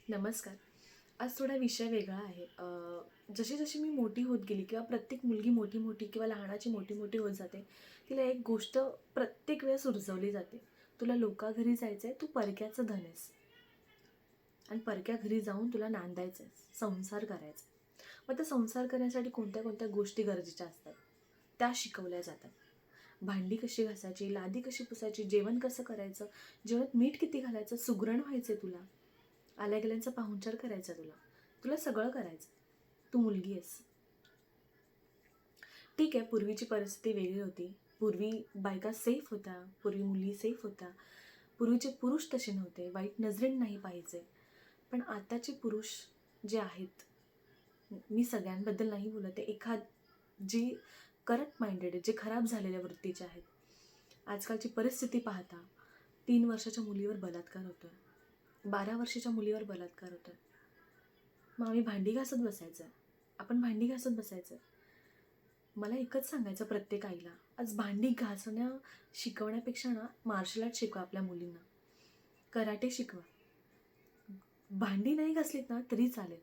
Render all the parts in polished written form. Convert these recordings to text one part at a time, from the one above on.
नमस्कार. आज थोडा विषय वेगळा आहे. जशी जशी मी मोठी होत गेली किंवा प्रत्येक मुलगी मोठी मोठी किंवा लहानाची मोठी मोठी होत जाते, तिला एक गोष्ट प्रत्येक वेळेस सुचवली जाते. तुला लोकाघरी जायचं आहे, तू परक्याचं धन आहेस आणि परक्या घरी जाऊन तुला नांदायचं आहे, संसार करायचा आहे. मग त्या संसार करण्यासाठी कोणत्या कोणत्या गोष्टी गरजेच्या असतात त्या शिकवल्या जातात. भांडी कशी घासायची, लादी कशी पुसायची, जेवण कसं करायचं, जेवणात मीठ किती घालायचं, सुगरण व्हायचं तुला, आल्या गेल्यांचा पाहुणचार करायचा, तुला तुला सगळं करायचं. तू मुलगी आहेस. ठीक आहे, पूर्वीची परिस्थिती वेगळी होती. पूर्वी बायका सेफ होत्या, पूर्वी मुली सेफ होत्या, पूर्वीचे पुरुष तसे नव्हते, वाईट नजरेने नाही पाहायचे. पण आताचे पुरुष जे आहेत, मी सगळ्यांबद्दल नाही बोलत आहे, जी करप्ट माइंडेड आहेत, जे खराब झालेल्या वृत्तीचे आहेत. आजकालची परिस्थिती पाहता 3 वर्षाच्या मुलीवर बलात्कार होतोय, 12 वर्षाच्या मुलीवर बलात्कार होतोय. मग आम्ही भांडी घासत बसायचं, आपण भांडी घासत बसायचं. मला एकच सांगायचं प्रत्येक आईला, आज भांडी घासणं शिकवण्यापेक्षा ना मार्शल आर्ट शिकवा आपल्या मुलींना, कराटे शिकवा. भांडी नाही घासलीत ना तरी चालेल,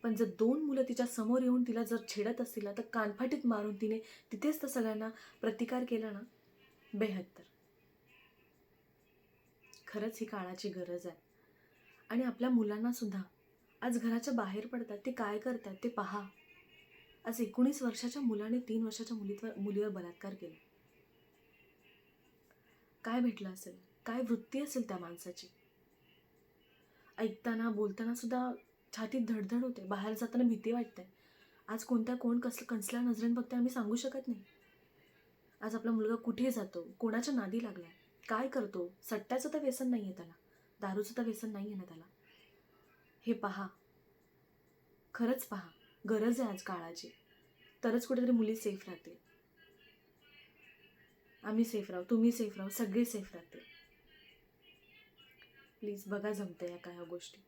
पण जर 2 मुलं तिच्या समोर येऊन तिला जर छेडत असतील ना तर कानफाटीत मारून तिने तिथेच तर सगळ्यांना प्रतिकार केला ना, बेहत्तर. खरंच ही काळाची गरज आहे. आणि आपल्या मुलांना सुद्धा आज घराच्या बाहेर पडतात ते काय करतात ते पहा. आज 19 वर्षाच्या मुलाने 3 वर्षाच्या मुलीवर बलात्कार केला. काय भेटलं असेल, काय वृत्ती असेल त्या माणसाची. ऐकताना बोलताना सुद्धा छातीत धडधड होते, बाहेर जाताना भीती वाटते. आज कोण कसल्या नजरेने बघते आम्ही सांगू शकत नाही. आज आपला मुलगा कुठे जातो, कोणाच्या नादी लागलाय, काय करतो, सट्ट्याचं तर व्यसन नाही आहे त्याला, दारूचं तर व्यसन नाही आहे ना त्याला. हे पहा, खरंच पहा. गरज आहे आज काळाची, तरच कुठेतरी मुली सेफ राहतील. आम्ही सेफ राहू, तुम्ही सेफ राहू, सगळे सेफ राहतील. प्लीज बघा जमतं या काय गोष्टी.